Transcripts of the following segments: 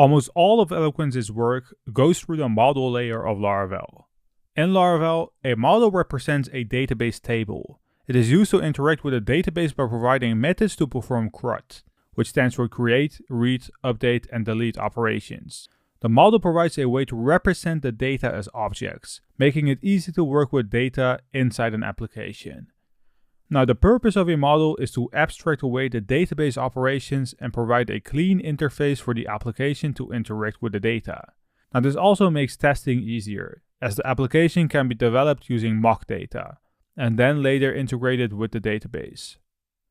Almost all of Eloquent's work goes through the model layer of Laravel. In Laravel, a model represents a database table. It is used to interact with a database by providing methods to perform CRUD, which stands for create, read, update, and delete operations. The model provides a way to represent the data as objects, making it easy to work with data inside an application. Now, the purpose of a model is to abstract away the database operations and provide a clean interface for the application to interact with the data. Now, this also makes testing easier, as the application can be developed using mock data, and then later integrated with the database.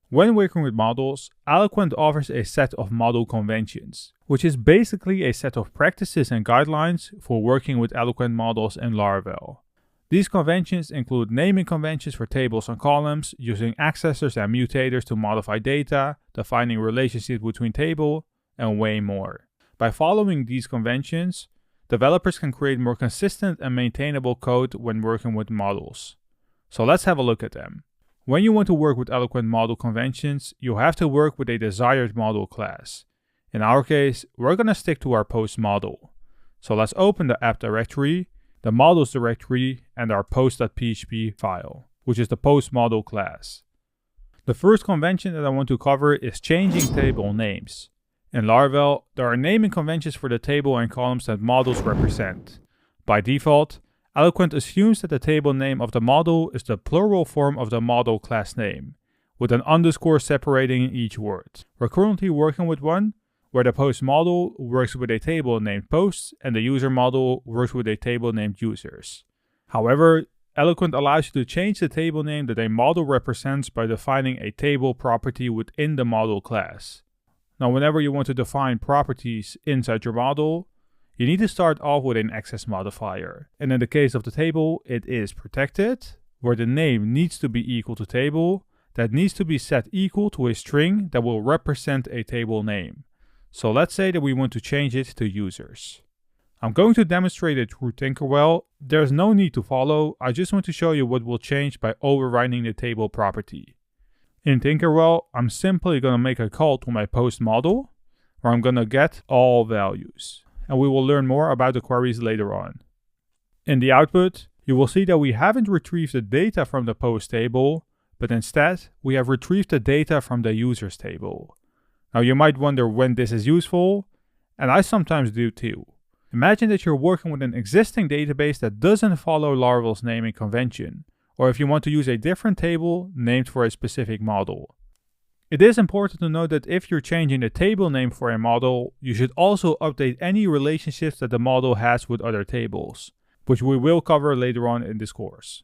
When working with models, Eloquent offers a set of model conventions, which is basically a set of practices and guidelines for working with Eloquent models in Laravel. These conventions include naming conventions for tables and columns, using accessors and mutators to modify data, defining relationships between tables, and way more. By following these conventions, developers can create more consistent and maintainable code when working with models. So let's have a look at them. When you want to work with Eloquent model conventions, you have to work with a desired model class. In our case, we're going to stick to our post model. So let's open the app directory, the models directory, and our post.php file, which is the post model class. The first convention that I want to cover is changing table names. In Laravel, there are naming conventions for the table and columns that models represent. By default, Eloquent assumes that the table name of the model is the plural form of the model class name, with an underscore separating each word. We're currently working with one, where the post model works with a table named posts and the user model works with a table named users. However, Eloquent allows you to change the table name that a model represents by defining a table property within the model class. Now, whenever you want to define properties inside your model, you need to start off with an access modifier. And in the case of the table, it is protected, where the name needs to be equal to table, that needs to be set equal to a string that will represent a table name. So let's say that we want to change it to users. I'm going to demonstrate it through Tinkerwell. There's no need to follow, I just want to show you what will change by overriding the table property. In Tinkerwell, I'm simply going to make a call to my post model, where I'm going to get all values. And we will learn more about the queries later on. In the output, you will see that we haven't retrieved the data from the post table, but instead, we have retrieved the data from the users table. Now, you might wonder when this is useful, and I sometimes do too. Imagine that you're working with an existing database that doesn't follow Laravel's naming convention, or if you want to use a different table named for a specific model. It is important to note that if you're changing the table name for a model, you should also update any relationships that the model has with other tables, which we will cover later on in this course.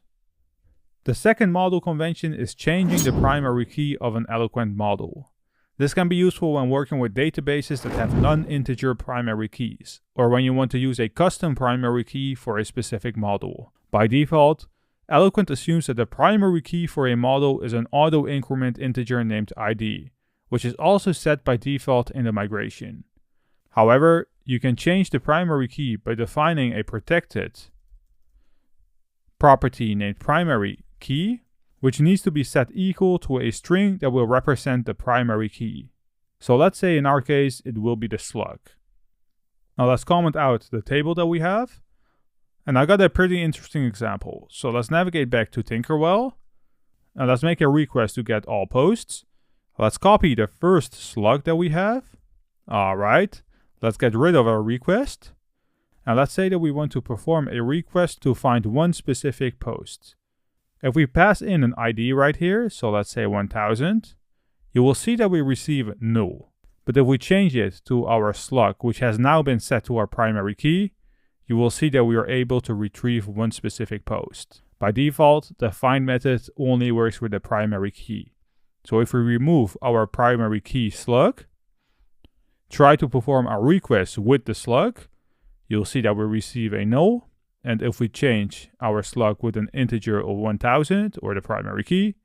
The second model convention is changing the primary key of an Eloquent model. This can be useful when working with databases that have non-integer primary keys, or when you want to use a custom primary key for a specific model. By default, Eloquent assumes that the primary key for a model is an auto-increment integer named ID, which is also set by default in the migration. However, you can change the primary key by defining a protected property named primary key, which needs to be set equal to a string that will represent the primary key. So let's say in our case, it will be the slug. Now let's comment out the table that we have. And I got a pretty interesting example. So let's navigate back to Tinkerwell. And let's make a request to get all posts. Let's copy the first slug that we have. Alright, let's get rid of our request. And let's say that we want to perform a request to find one specific post. If we pass in an ID right here, so let's say 1000, you will see that we receive null. But if we change it to our slug, which has now been set to our primary key, you will see that we are able to retrieve one specific post. By default, the find method only works with the primary key. So if we remove our primary key slug, try to perform our request with the slug, you'll see that we receive a null. And if we change our slug with an integer of 1000, or the primary key,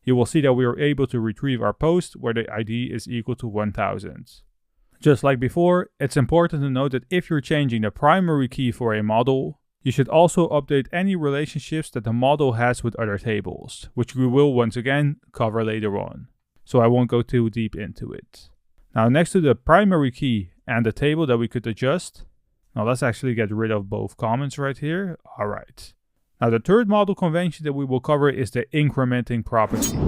you will see that we are able to retrieve our post where the ID is equal to 1000. Just like before, it's important to note that if you're changing the primary key for a model, you should also update any relationships that the model has with other tables, which we will once again cover later on. So I won't go too deep into it. Now, next to the primary key and the table that we could adjust. Now let's actually get rid of both comments right here. All right. Now the third model convention that we will cover is the incrementing property.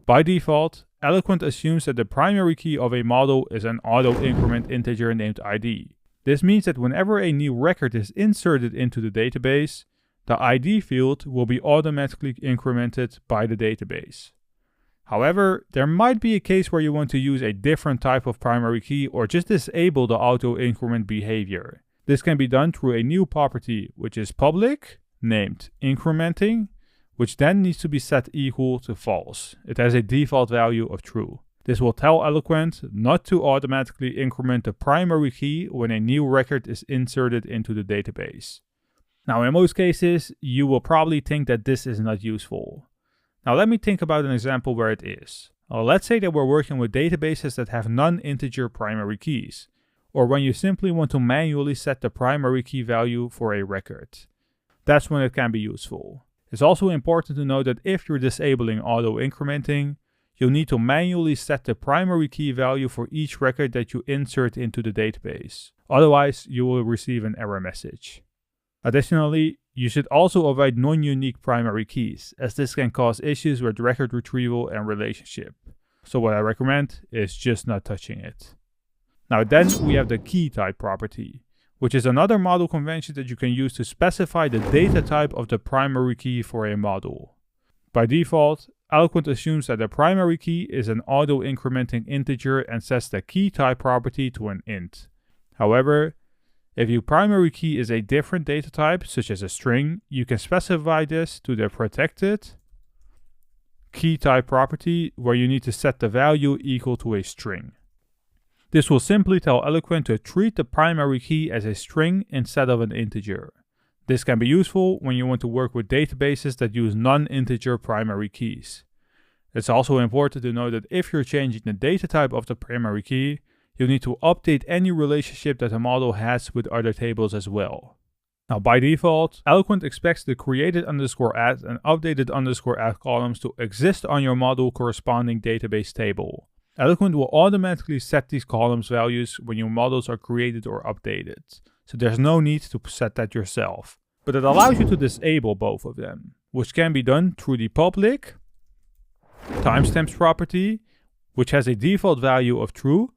By default, Eloquent assumes that the primary key of a model is an auto-increment integer named ID. This means that whenever a new record is inserted into the database, the ID field will be automatically incremented by the database. However, there might be a case where you want to use a different type of primary key or just disable the auto-increment behavior. This can be done through a new property which is public, named Incrementing, which then needs to be set equal to false. It has a default value of true. This will tell Eloquent not to automatically increment the primary key when a new record is inserted into the database. Now in most cases, you will probably think that this is not useful. Now let me think about an example where it is. Let's say that we're working with databases that have non-integer primary keys, or when you simply want to manually set the primary key value for a record. That's when it can be useful. It's also important to know that if you're disabling auto-incrementing, you'll need to manually set the primary key value for each record that you insert into the database. Otherwise, you will receive an error message. Additionally, you should also avoid non-unique primary keys, as this can cause issues with record retrieval and relationship. So what I recommend is just not touching it. Now then we have the key type property, which is another model convention that you can use to specify the data type of the primary key for a model. By default, Eloquent assumes that the primary key is an auto-incrementing integer and sets the key type property to an int. However, if your primary key is a different data type, such as a string, you can specify this to the protected key type property, where you need to set the value equal to a string. This will simply tell Eloquent to treat the primary key as a string instead of an integer. This can be useful when you want to work with databases that use non-integer primary keys. It's also important to know that if you're changing the data type of the primary key, you need to update any relationship that a model has with other tables as well. Now by default, Eloquent expects the created_add and updated_add columns to exist on your model corresponding database table. Eloquent will automatically set these columns values when your models are created or updated, so there's no need to set that yourself. But it allows you to disable both of them, which can be done through the public timestamps property, which has a default value of true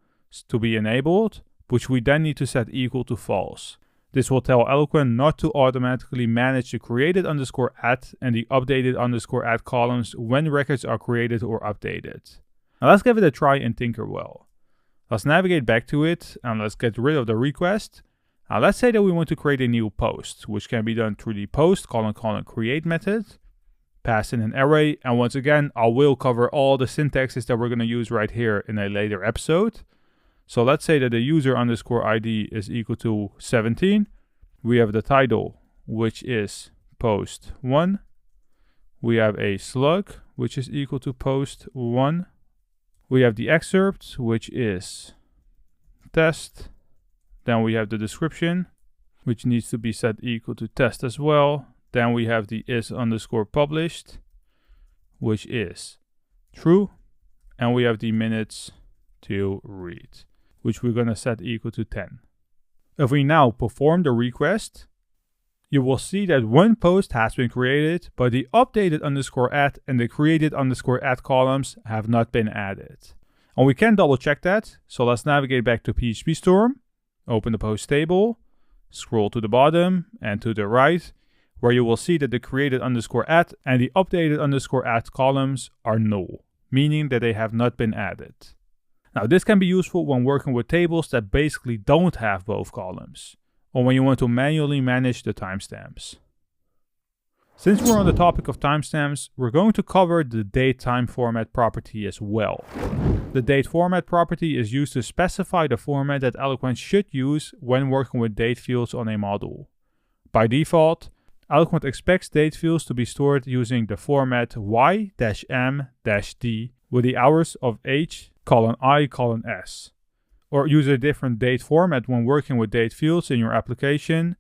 to be enabled, which we then need to set equal to false. This will tell Eloquent not to automatically manage the created_add and the updated_add columns when records are created or updated. Now let's give it a try in Tinkerwell. Let's navigate back to it and let's get rid of the request. Now let's say that we want to create a new post, which can be done through the post : create method, pass in an array, and once again, I will cover all the syntaxes that we're going to use right here in a later episode. So let's say that the user_ID is equal to 17. We have the title, which is post 1. We have a slug, which is equal to post 1. We have the excerpt, which is test. Then we have the description, which needs to be set equal to test as well. Then we have the is_published, which is true. And we have the minutes to read, which we're going to set equal to 10. If we now perform the request, you will see that one post has been created, but the updated_add and the created_add columns have not been added. And we can double check that. So let's navigate back to PHP Storm, open the post table, scroll to the bottom and to the right, where you will see that the created_add and the updated_add columns are null, meaning that they have not been added. Now this can be useful when working with tables that basically don't have both columns, or when you want to manually manage the timestamps. Since we're on the topic of timestamps, we're going to cover the dateFormat property as well. The dateFormat property is used to specify the format that Eloquent should use when working with date fields on a model. By default, Eloquent expects date fields to be stored using the format y-m-d with the hours of h:i:s. Or use a different date format when working with date fields in your application.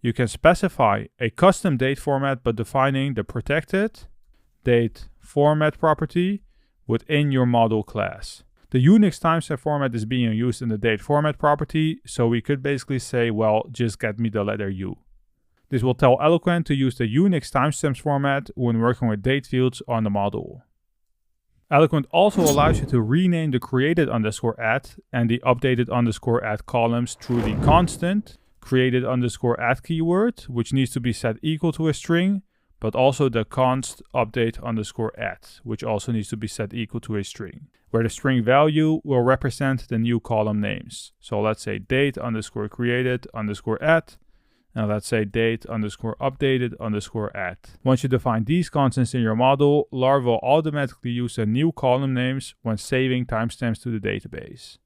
You can specify a custom date format by defining the protected dateFormat property within your model class. The Unix timestamp format is being used in the dateFormat property, so we could basically say, well, just get me the letter U. This will tell Eloquent to use the Unix timestamps format when working with date fields on the model. Eloquent also allows you to rename the created_at and the updated_at columns through the constant created_at keyword, which needs to be set equal to a string, but also the const update_at, which also needs to be set equal to a string, where the string value will represent the new column names. So let's say date_created_at, and let's say date_updated_at. Once you define these constants in your model, Laravel will automatically use the new column names when saving timestamps to the database.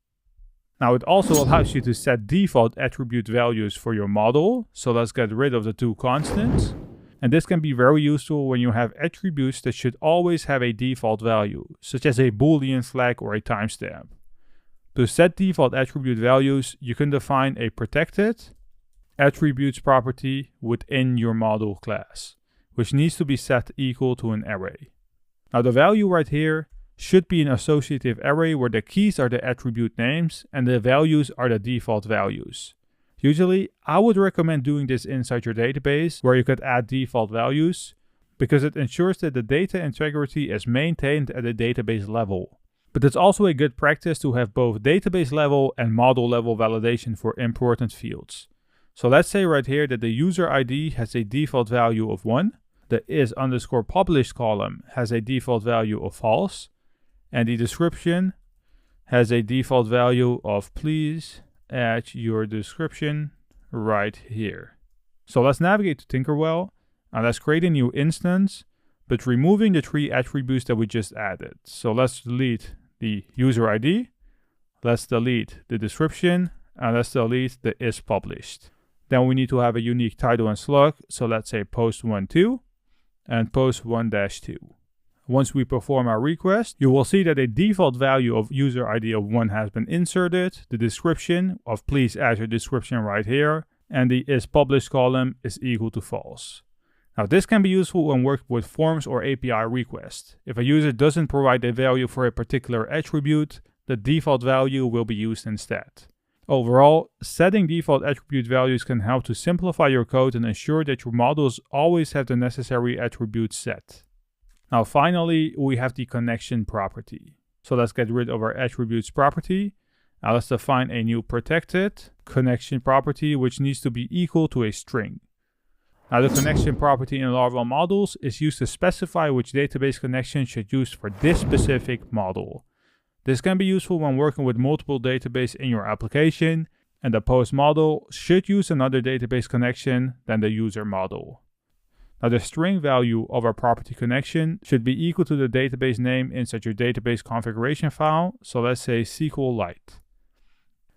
Now it also allows you to set default attribute values for your model, so let's get rid of the two constants. And this can be very useful when you have attributes that should always have a default value, such as a Boolean flag or a timestamp. To set default attribute values, you can define a protected attributes property within your model class, which needs to be set equal to an array. Now the value right here should be an associative array where the keys are the attribute names and the values are the default values. Usually, I would recommend doing this inside your database where you could add default values, because it ensures that the data integrity is maintained at a database level. But it's also a good practice to have both database level and model level validation for important fields. So let's say right here that the user ID has a default value of 1, the is_published column has a default value of false, and the description has a default value of please add your description right here. So let's navigate to Tinkerwell and let's create a new instance, but removing the 3 attributes that we just added. So let's delete the user ID, let's delete the description, and let's delete the is published. Then we need to have a unique title and slug, so let's say post1.2 and post1-2. Once we perform our request, you will see that a default value of user ID of 1 has been inserted, the description of please add your description right here, and the is published column is equal to false. Now this can be useful when working with forms or API requests. If a user doesn't provide a value for a particular attribute, the default value will be used instead. Overall, setting default attribute values can help to simplify your code and ensure that your models always have the necessary attributes set. Now finally, we have the connection property. So let's get rid of our attributes property. Now let's define a new protected connection property, which needs to be equal to a string. Now the connection property in Laravel models is used to specify which database connection should use for this specific model. This can be useful when working with multiple databases in your application, and the post model should use another database connection than the user model. Now the string value of our property connection should be equal to the database name inside your database configuration file, so let's say SQLite.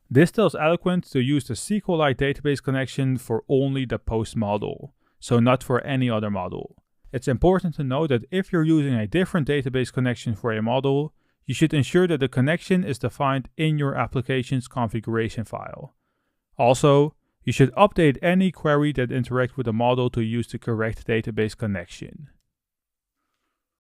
This tells Eloquent to use the SQLite database connection for only the post model, so not for any other model. It's important to know that if you're using a different database connection for a model, you should ensure that the connection is defined in your application's configuration file. Also, you should update any query that interacts with the model to use the correct database connection.